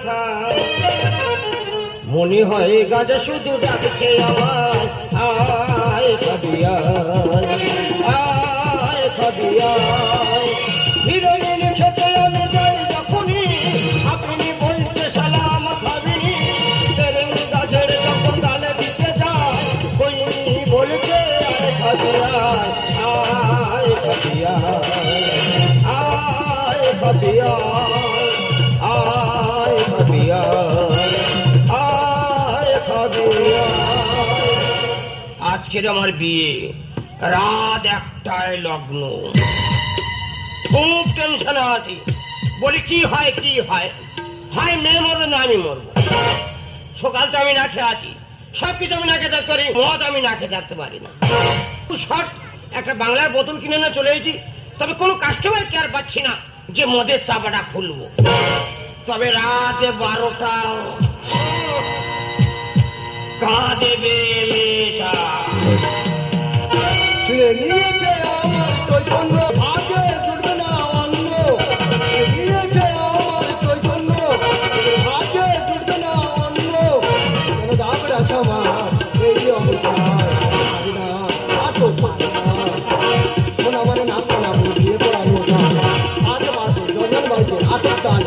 মাথা মনে হয় গাজা শুধু ডাকছে আমার আয় খাদিয়া আয় খাদিয়া হিরোইন খেতে আমি যাই যখনই আপনি বলতে সালাম খাবি তেরের গাছের যখন ডালে দিতে যায় কইনি বলছে আয় খাদিয়া আয় খাদিয়া আয় খাদিয়া আয় খাদিয়া আজকের আমার বিয়ে রাত 1টায় লগ্ন খুব টেনশনে আছি বলি কি হয় হয় মেয়ে মরবে না আমি মরবো সকাল তো আমি না খেয়ে আছি সবকিছু আমি না খেতে পারি মদ আমি না খেতে থাকতে পারি না শর্ট একটা বাংলার বোতল কিনে না চলে এসেছি তবে কোনো কাস্টমার কেয়ার পাচ্ছি না যে মদের চাপাটা খুলবো তবে রাত 12টা কাঁদে বেলেটা ছিঁড়ে নিয়েছে আমার চৈতন্য ভাগে জুটবে না অন্য নিয়েছে আমার চৈতন্য ভাগে জুটবে না অন্য কেন যাবে সমাজ এই অবস্থায় না আতো পারে না কোন আমার নাম না বুঝিয়ে পড়ানো না আতো মাতো জজন বাইতে আতো তাল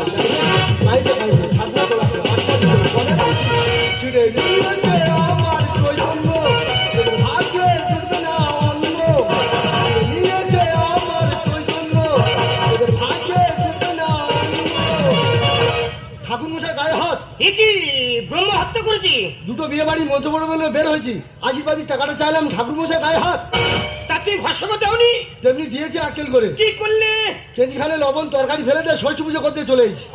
বাইতে বাইতে সাধনা তোলা আচ্ছা ছিঁড়ে নিয়েছে আমার চৈতন্য ভাগে জুটবে না অন্য নিয়েছে আমার চৈতন্য ভাগে জুটবে না ঠাকুর মশাই গায়ে হাত কি ব্রহ্ম হত্যা করেছি দুটো বিয়ে বাড়ি মধ্যে বড় বলে বের হয়েছি আশীর্বাদী টাকাটা চাইলাম ঠাকুর মশাই গায়ে হাত তা তুমি ভাষ্য দেওনি তেমনি দিয়েছে আকেল করে কি করলে কেজিখানে লবণ তরকারি ফেলে দিয়ে ষষ্ঠী পুজো করতে চলে এসেছি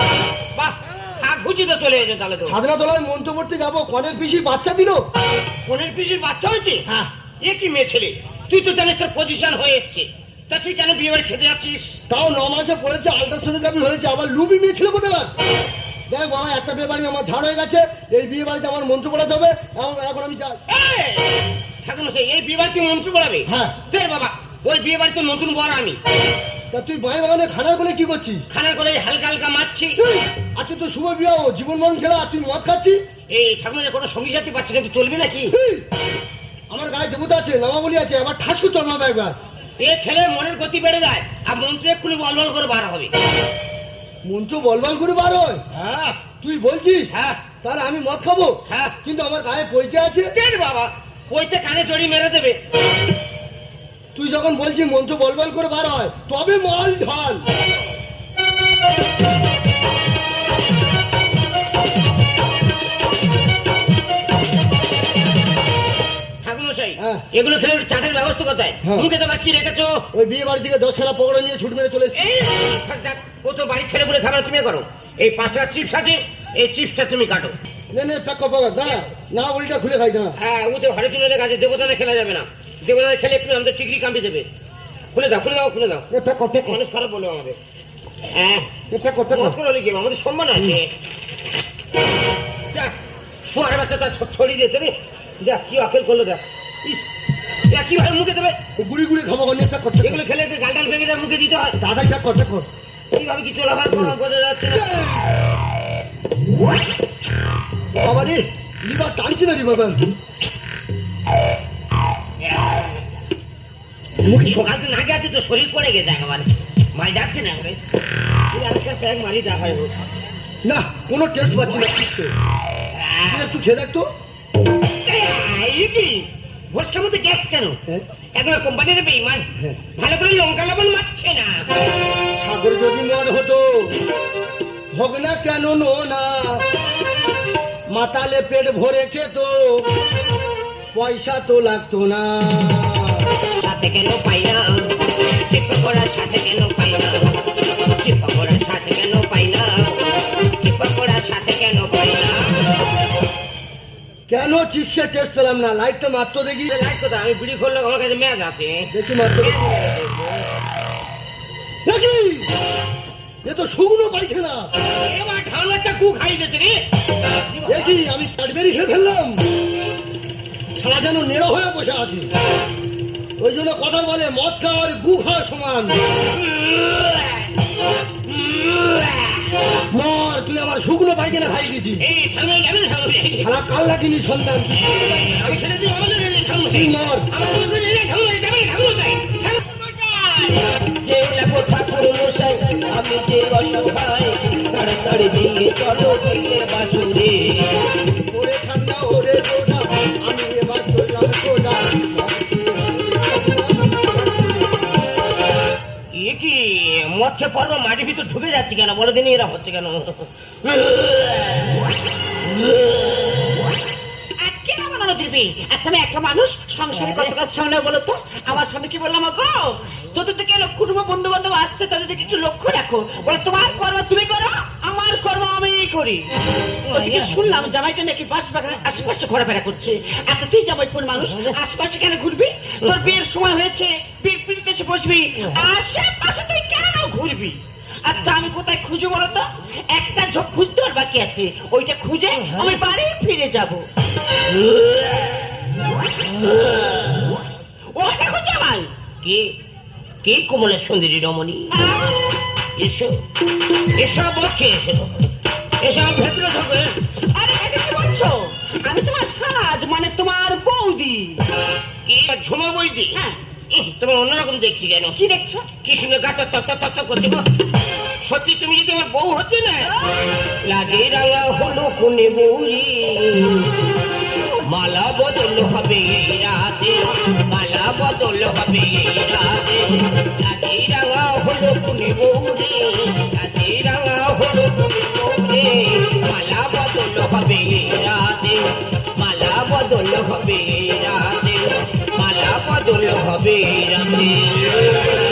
বাহ শাক ভুজিতে চলে এসে তাহলে তো সাধনা তলায় মন্ত্র পড়তে যাবো কনের পিসি বাচ্চা দিল কোনের পিসির বাচ্চা হয়েছে হ্যাঁ এ কি মেয়ে ছেলে তুই তো জানিস তোর পজিশন হয়ে এসছে তা তুই কেন বিয়ে বাড়ি খেতে যাচ্ছিস তাও 9 মাসে পড়েছে আল্ট্রাসোনোগ্রাফি হয়েছে আবার লুবি মেয়ে ছিল কোথায় দেখ বাবা একটা বিয়ে বাড়ি আমার ঝাড় হয়ে গেছে এই বিয়ে বাড়িতে আমার মন্ত্র পড়াতে হবে এখন আমি যাই ঠাকুর মশাই এই বিয়ে বাড়ি তুই মন্ত্র পড়াবে হ্যাঁ দেখ বাবা ওই বিয়ে বাড়িতে নতুন বর আমি তা তুই মায়ের বাগানে খানার কোলে কি করছিস খানার করে হালকা হালকা মারছি আজকে তো শুভ বিবাহ জীবন মরণ খেলা তুই মদ খাচ্ছিস এই ঠাকুর মশাই কোনো সঙ্গী সাথী পাচ্ছি না তুই চলবি নাকি আমার গায়ে দেবতা আছে নামাবলি আছে আবার ঠাসু চলমাবে একবার এ খেলে মনের গতি বেড়ে যায় আর মন্ত্রে এক্ষুনি বল বল করে বার হবে মন্ত্র বলবল করে বার হয় হ্যাঁ তুই বলছিস হ্যাঁ তাহলে আমি মদ খাবো হ্যাঁ কিন্তু আমার গায়ে পৈতে আছে কেন বাবা পইতে কানে জড়ি মেরে দেবে তুই যখন বলছিস মন্ত্র বলবল করে বার হয় তবে মাল ঢাল এগুলো খেলে চাটের ব্যবস্থা কোথায় মুখে তোমার কি রেখেছো ওই বিয়ে বাড়ি থেকে 10 খেলা পকড়া নিয়ে ছুট মেরে চলে এসেছি ও তো বাড়ি ছেড়ে বলে খাবার তুমি করো এই 5টা চিপস আছে এই চিপসটা তুমি কাটো দাঁড়া না উল্টা খুলে খাই দাঁড়া হ্যাঁ ও তো ঘরে চলে কাছে দেবতানে খেলা যাবে না দেবতানে খেলে একটু আমাদের ঠিকরি কামড়ে দেবে খুলে দাও মানুষ খারাপ বলো আমাদের হ্যাঁ কি আমাদের সম্মান আছে সোয়ার বাচ্চা তার ছড়িয়ে দিয়েছে রে দেখ কি আকেল করলো দেখ কিভাবে মুখে দেবে গুড়ি গুড়ি খাবো এগুলো খেলে গাল ডাল ভেঙে দেয় মুখে দিতে হয় দাদাই কর কিভাবে কি চলাফার বোঝা যাচ্ছে না বাবা রে লিভার টানছি না রে বাবা মুখে সকাল তো না গেছে তো শরীর পড়ে গেছে একেবারে মাল ডাকছে না মারি দেখা হয় না কোনো টেস্ট পাচ্ছি না একটু খেয়ে দেখ তো কি ভোজটার মধ্যে গ্যাস কেন এখন কোম্পানির বেইমান ভালো করে লঙ্কা লবণ মারছে না সাগর যদি মন হতো হোক না কেন না মাতালে পেট ভরে খেত পয়সা তো লাগতো না সাথে কেন পাই না চিপা করার সাথে কেন পাই না চিপা করার সাথে কেন পাই না চিপা করার সাথে কেন পাই না কেন চিপসের টেস্ট পেলাম না লাইটটা মাত্র দেখি লাইট কোথায় আমি বিড়ি করলে আমার কাছে ম্যাচ আছে দেখি মাত্র দেখি এ তো শুকনো পাইছে না এবার ঠান্ডাটা কু খাই দিতে রে দেখি আমি ক্যাডবেরি খেয়ে ফেললাম সারা যেন নেড়া হয়ে বসে আছি ওই জন্য কথা বলে মদ খাওয়ার গু খাওয়া সমান মর, তুই আমার শুকনো পায়খানা খাই দিছি। এই থামে যাবে না থামে শালা কাল্লা কিনি সন্তান। আমি ছেড়ে দিই আমাদের রেলে থামে তুই মর। আমাদের রেলে থামে যাবে থামে যাই যে লেপা ঠাকুর মশাই আমি যে অসহায় তাড়াতাড়ি দিয়ে চলো দিনের বাসুরে ওরে ঠান্ডা ওরে রোদা, আমি এবার চললাম সোজা। এ কি মৎস্য পর্ব মাটির ভিতর ঢুকে যাচ্ছে কেন বলো দিন এরা হচ্ছে কেন আজকে না বানানো দিবি। আচ্ছা আমি একটা মানুষ সংসারে কত কাজ সামনে বলো তো। আমার স্বামী কি বললাম গো, তোদের থেকে লক্ষ্য কুটুম্ব বন্ধু বান্ধব আসছে, তাদের দিকে একটু লক্ষ্য রাখো। বলে তোমার কর্ম তুমি করো, আমার কর্ম আমি করি। ওদিকে শুনলাম জামাইটা নাকি বাস বাগানের আশেপাশে ঘোরাফেরা করছে। আচ্ছা তুই জামাইপুর মানুষ, আশেপাশে কেন ঘুরবি? তোর বিয়ের সময় হয়েছে, বিয়ে পিড়িতে এসে বসবি, আশেপাশে তুই কেন ঘুরবি? আচ্ছা আমি কোথায় খুঁজো বলো তো? একটা ঝোপ খুঁজতে আর বাকি আছে, ওইটা খুঁজে আমি বাড়ি ফিরে যাব। ও দেখো জামাই। কে কে কোমলের সুন্দরী রমণী এসো এসো বক্ষে এসো এসো ভেতরে ঢোকে আরে এটা কি বলছো? আমি তোমার সাজ মানে তোমার বৌদি। কি ঝুমা বইদি হ্যাঁ। তোমার অন্যরকম দেখছি কেন কি দেখছো? কি শুনে গাটা তক তক তক করছে গো? সত্যি তুমি যদি আমার বউ হতে না লাগে রাঙা হলো কোনে বৌরি মালা বদল হবে এই রাতে মালা বদল হবে এই রাতে লাগে রাঙা হলো কোনে বৌরি লাগে রাঙা হলো কোনে বৌরি মালা বদল হবে এই রাতে মালা বদল হবে এই রাতে মালা বদল হবে এই রাতে